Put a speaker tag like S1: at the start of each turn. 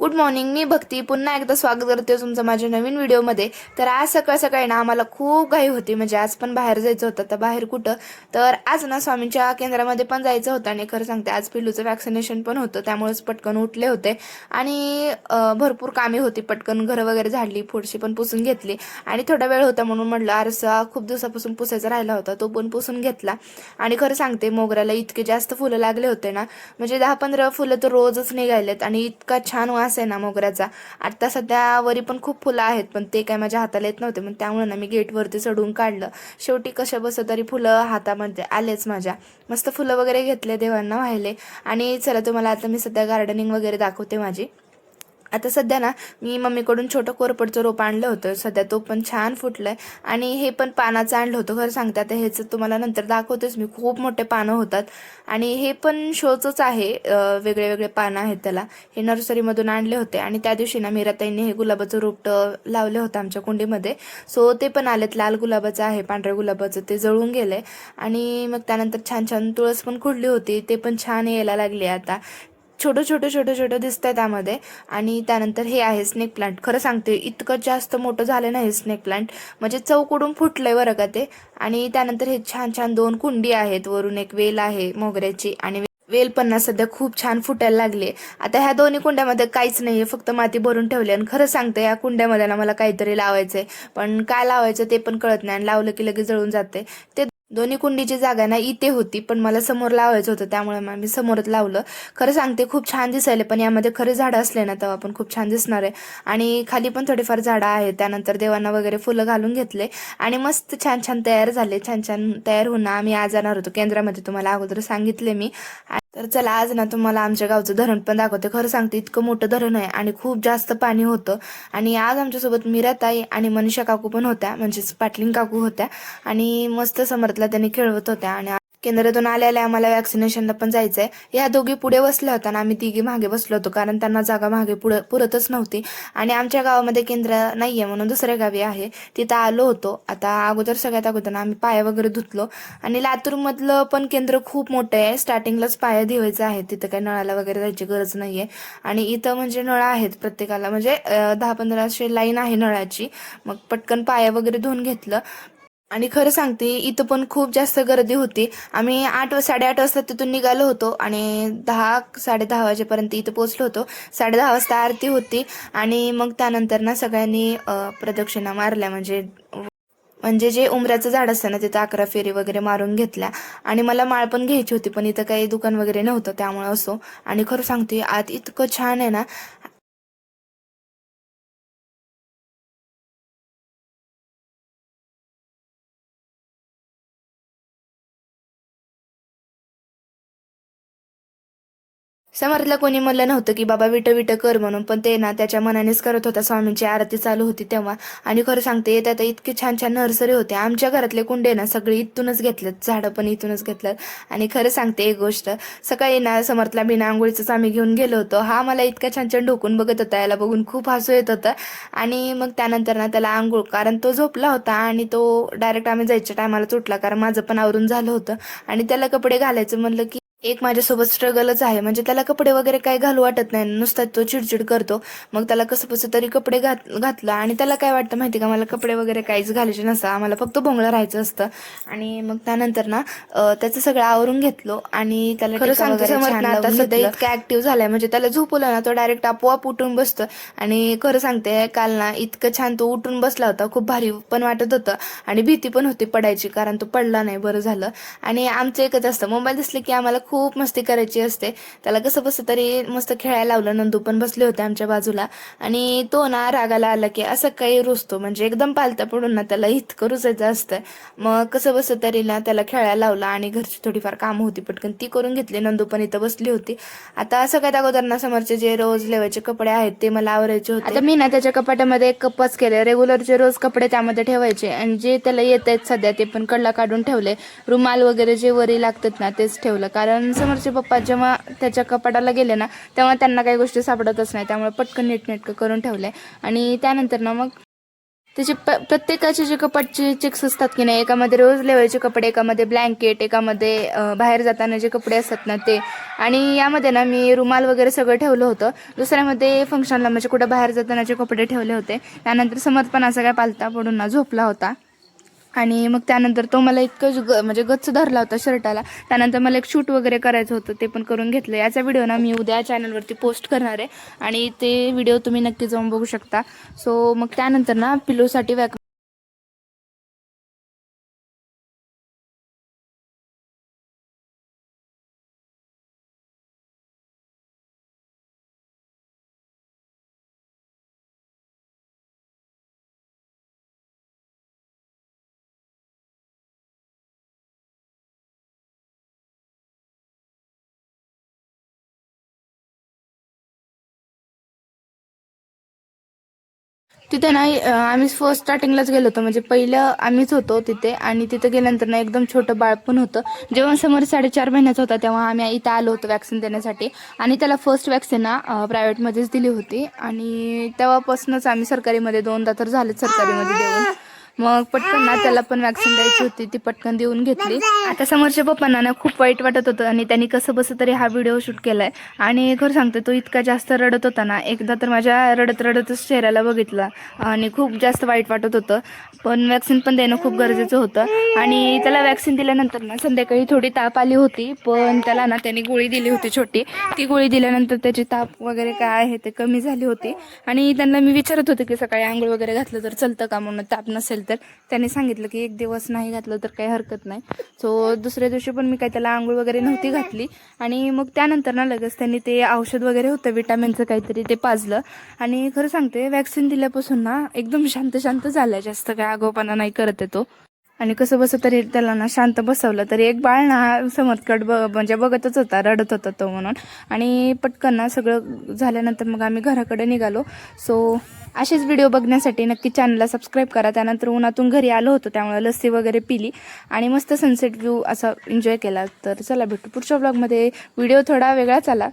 S1: Good morning, मी भक्ती पुन्हा एकदा स्वागत करते तुमचं माझ्या नवीन व्हिडिओमध्ये. तर आज सकाळ सकाळी ना आम्हाला खूप घाई होती, म्हणजे आज पण बाहेर जायचं होतं. तर बाहेर कुठं, तर आज ना स्वामींच्या केंद्रामध्ये पण जायचं होतं. आणि खरं सांगते आज पिल्लूचं वॅक्सिनेशन पण होतं, त्यामुळेच पटकन उठले होते. आणि भरपूर कामे होती, पटकन घरं वगैरे झाडली, फुडशी पण पुसून घेतली. आणि थोडा वेळ होता म्हणून म्हटलं आरसा खूप दिवसापासून पुसायचा राहिला होता, तो पण पुसून घेतला. आणि खरं सांगते मोगऱ्याला इतके जास्त फुलं लागले होते ना, म्हणजे 10-15 फुलं तर रोजच निघालेत. आणि इतका छान वास आहे ना मोगऱ्याचा. आता सध्या वरी पण खूप फुलं आहेत, पण ते काय माझ्या हाताला येत नव्हते, पण त्यामुळे ना मी गेटवरती चढून काढलं. शेवटी कशा बस तरी फुलं हातामध्ये आलेच माझ्या. मस्त फुलं वगैरे घेतले, देवांना वाहिले. आणि चला तुम्हाला आता मी सध्या गार्डनिंग वगैरे दाखवते माझी. आता सध्या ना मी मम्मीकडून छोटं कोरपडचं रोप आणलं होतं, सध्या तो पण छान फुटलंय. आणि हे पण पानाचं आणलं होतं. खरं सांगते आता ह्याचं तुम्हाला नंतर दाखवतेच मी, खूप मोठे पानं होतात. आणि हे पण शोचंच आहे, वेगळे वेगळे पानं आहेत त्याला. हे नर्सरीमधून आणले होते. आणि त्या दिवशी ना मीराताईंनी हे गुलाबाचं रोप लावले होतं आमच्या कुंडीमध्ये. सो ते पण आलेत, लाल गुलाबाचं आहे, पांढऱ्या गुलाबाचं ते जळून गेलंय. आणि मग त्यानंतर छान छान तुळस पण खुडली होती, ते पण छान यायला लागली आता. छोटं छोटं छोटं छोटं दिसतंय त्यामध्ये. आणि त्यानंतर हे आहे स्नेक प्लांट. खरं सांगते इतकं जास्त मोठं झालं नाही हे स्नेक प्लांट, म्हणजे चौकडून फुटलंय बरं का ते. आणि त्यानंतर हे छान छान 2 कुंडी आहेत, वरून एक वेल आहे मोगऱ्याची. आणि वेल पण ना सध्या खूप छान फुटायला लागली. आता ह्या दोन्ही कुंड्यामध्ये काहीच नाहीये, फक्त माती भरून ठेवली. आणि खरं सांगते या कुंड्यामध्ये ना मला काहीतरी लावायचंय, पण काय लावायचं ते पण कळत नाही. आणि लावलं की लगेच जळून जाते ते. दोन्ही कुंडीची जागा ना इथे होती, पण मला समोर लावायचं होतं, त्यामुळे मग मी समोरच लावलं. खरं सांगते खूप छान दिसायले, पण यामध्ये खरे झाडं असले ना तेव्हा पण खूप छान दिसणार आहे. आणि खाली पण थोडीफार झाडं आहेत. त्यानंतर देवांना वगैरे फुलं घालून घेतले. आणि मस्त छान छान तयार झाले. छान छान तयार होऊन आम्ही आज जाणार होतो केंद्रामध्ये, तुम्हाला अगोदर सांगितले मी. तर चला आज ना तुम्हाला आमच्या गावचं धरण पण दाखवते. खरं सांगते इतकं मोठं धरण आहे आणि खूप जास्त पाणी होतं. आणि आज आमच्यासोबत मीराताई आणि मनीषा काकू पण होत्या, म्हणजेच पाटलीन काकू होत्या. आणि मस्त समर्थला त्यांनी खेळवत होत्या. आणि केंद्रातून आल्या आम्हाला वॅक्सिनेशनला पण जायचंय. या दोघी पुढे बसल्या होत्या आणि आम्ही तिघी मागे बसलो होतो, कारण त्यांना जागा मागे पुढे पुरतच नव्हती. आणि आमच्या गावामध्ये केंद्र नाहीये म्हणून दुसऱ्या गावी आहे, तिथं आलो होतो. आता अगोदर सगळ्यात अगोदर आम्ही पाया वगैरे धुतलो. आणि लातूरमधलं पण केंद्र खूप मोठं आहे, स्टार्टिंगलाच पाया धुवायचं आहे, तिथं काही नळाला वगैरे जायची गरज नाहीये. आणि इथं म्हणजे नळ आहेत प्रत्येकाला, म्हणजे 10-15 अशी लाईन आहे नळाची. मग पटकन पाया वगैरे धुवून घेतलं. आणि खरं सांगते इथं पण खूप जास्त गर्दी होती. आम्ही 8-8:30 वाजता तिथून निघालो होतो आणि 10-10:30 वाजेपर्यंत इथं पोहोचलो होतो. 10:30 वाजता आरती होती. आणि मग त्यानंतर ना सगळ्यांनी प्रदक्षिणा मारल्या, म्हणजे म्हणजे जे उमऱ्याचं झाड असतं ना तिथं 11 फेरी वगैरे मारून घेतल्या. आणि मला माळ पण घ्यायची होती, पण इथं काही दुकान वगैरे नव्हतं, त्यामुळे असो. आणि खरं सांगते आत इतकं छान आहे ना. समर्थला कोणी म्हणलं नव्हतं की बाबा विट विट कर म्हणून, पण ते ना त्याच्या मनानेच करत होता. स्वामींची आरती चालू होती तेव्हा. आणि खरं सांगते येत आता इतके छान छान नर्सरी होते. आमच्या घरातले कुंडे ना सगळे इथूनच घेतलेत, झाडं पण इथूनच घेतलं. आणि खरं सांगते एक गोष्ट, सकाळी ना समर्थला बिना आंघोळीचंच आम्ही घेऊन गेलो होतो. हा मला इतका छान छान ढोकून बघत होता, याला बघून खूप हसू येत होतं. आणि मग त्यानंतर ना त्याला आंघोळ, कारण तो झोपला होता आणि तो डायरेक्ट आम्ही जायच्या टायमाला उठला, कारण माझं पण आवरून झालं होतं. आणि त्याला कपडे घालायचं म्हणलं की एक माझ्यासोबत स्ट्रगलच आहे, म्हणजे त्याला कपडे वगैरे काही घालू वाटत नाही, नुसता तो चिडचिड करतो. मग त्याला कसं कसं तरी कपडे घातलं. आणि त्याला काय वाटतं माहिती का, मला कपडे वगैरे काहीच घालायचे नसतं, आम्हाला फक्त भोंगळं राहायचं असतं. आणि मग त्यानंतर ना त्याचं सगळं आवरून घेतलो. आणि त्याला खरं सांगते समर्थ ना आता सध्या इतका ऍक्टिव्ह झालाय, म्हणजे त्याला झोपवलं ना तो डायरेक्ट आपोआप उठून बसतो. आणि खरं सांगते काल ना इतकं छान तो उठून बसला होता, खूप भारी पण वाटत होतं. आणि भीती पण होती पडायची, कारण तो पडला नाही, बरं झालं. आणि आमचं एकच असतं, मोबाईल दिसले की आम्हाला खूप मस्ती करायची असते. त्याला कसं बसं तरी मस्त खेळायला लावलं. नंदू पण बसले होते आमच्या बाजूला. आणि तो ना रागाला आला की असं काही रुसतो, म्हणजे एकदम पालता पडून ना त्याला इतकं रुसायचं असतं. मग कसं बसं तरी ना त्याला खेळायला लावलं. आणि घरची थोडीफार कामं होती पटकन ती करून घेतली. नंदू पण इथं बसली होती. आता सगळ्यात अगोदर ना समोरचे जे रोज लेवायचे कपडे आहेत ते मला आवरायचे होते. आता मी ना त्याच्या कपाटामध्ये एक कप्पाच केले, रेग्युलरचे रोज कपडे त्यामध्ये ठेवायचे, आणि जे त्याला येत आहेत सध्या ते पण कडला काढून ठेवले. रुमाल वगैरे जे वरी लागतात ना तेच ठेवलं, कारण समोरचे पप्पा जेव्हा त्याच्या कपाटाला गेले ना तेव्हा त्यांना काही गोष्टी सापडतच नाही, त्यामुळे पटकन नीटनेटकं करून ठेवले. आणि त्यानंतर ना मग त्याचे प्रत्येकाचे जे कपाटचे चेक्स असतात की नाही, एकामध्ये रोज लेवलचे कपडे, एकामध्ये ब्लँकेट, एकामध्ये बाहेर जाताना जे कपडे असतात ना ते, आणि यामध्ये ना मी रुमाल वगैरे सगळं ठेवलं होतं. दुसऱ्यामध्ये फंक्शनला म्हणजे कुठं बाहेर जातानाचे कपडे ठेवले होते. त्यानंतर समर्थ पण असा काय पालता पडून ना झोपला होता, आणि मग त्यानंतर तो मला इतकं म्हणजे गच्च धरला होता शर्टाला. त्यानंतर मला एक शूट वगैरे करायचं होतं, ते पण करून घेतलं. याचा व्हिडिओ ना मी उद्या चॅनलवरती पोस्ट करणार आहे, आणि ते व्हिडिओ तुम्ही नक्की जाऊन बघू शकता. सो मग त्यानंतर ना पिलोसाठी तिथे ना आम्ही फर्स्ट स्टार्टिंगलाच गेलो होतो, म्हणजे पहिलं आम्हीच होतो तिथे. आणि तिथे गेल्यानंतर ना एकदम छोटं बाळ पण होतं. जेव्हा समोर 4.5 महिन्याचा होता तेव्हा आम्ही इथं आलो होतो वॅक्सिन देण्यासाठी, आणि त्याला फर्स्ट वॅक्सिन ना प्रायव्हेटमध्येच दिली होती. आणि तेव्हापासूनच आम्ही सरकारीमध्ये 2दा तर झालेत सरकारीमध्ये देऊन. मग पटकन ना त्याला पण वॅक्सिन द्यायची होती, ती पटकन देऊन घेतली. आता समोरच्या पप्पांना ना खूप वाईट वाटत होतं, आणि त्यांनी कसं बसं तरी हा व्हिडिओ शूट केलाय. आणि खरं सांगते, तो इतका जास्त रडत होता ना, एकदा तर माझ्या रडत रडतच चेहऱ्याला बघितला, आणि खूप जास्त वाईट वाटत होतं. पण वॅक्सिन पण देणं खूप गरजेचं होतं. आणि त्याला वॅक्सिन दिल्यानंतर ना संध्याकाळी थोडी ताप आली होती, पण त्याला ना त्यांनी गोळी दिली होती छोटी. ती गोळी दिल्यानंतर त्याची ताप वगैरे काय आहे ते कमी झाली होती. आणि त्यांना मी विचारत होते की सकाळी आंघोळ वगैरे घातलं तर चलतं का म्हणून, ताप नसेल तर. त्यांनी सांगितलं की 1 दिवस नाही घातलं तर काही हरकत नाही. सो दुसऱ्या दिवशी पण मी काही त्याला आंघोळ वगैरे नव्हती घातली. आणि मग त्यानंतर ना लगेच त्यांनी ते औषध वगैरे होतं विटामिनचं काहीतरी, ते पाजलं. आणि खरं सांगते, वॅक्सिन दिल्यापासून ना एकदम शांत शांत झालाय, जास्त काय आगाऊपणा नाही करत आहे तो. आणि कसं बसं तरी त्याला ना शांत बसवलं, तरी एक बाळ ना समर्थकड म्हणजे बघतच होता, रडत होता तो म्हणून. आणि पटकन ना सगळं झाल्यानंतर मग आम्ही घराकडे निघालो. सो असेच व्हिडिओ बघण्यासाठी नक्की चॅनलला सबस्क्राईब करा. त्यानंतर उन्हातून घरी आलो होतो, त्यामुळे लस्सी वगैरे पिली, आणि मस्त सनसेट व्ह्यू असा एन्जॉय केला. तर चला भेटू पुढच्या ब्लॉगमध्ये. व्हिडिओ थोडा वेगळाच आला.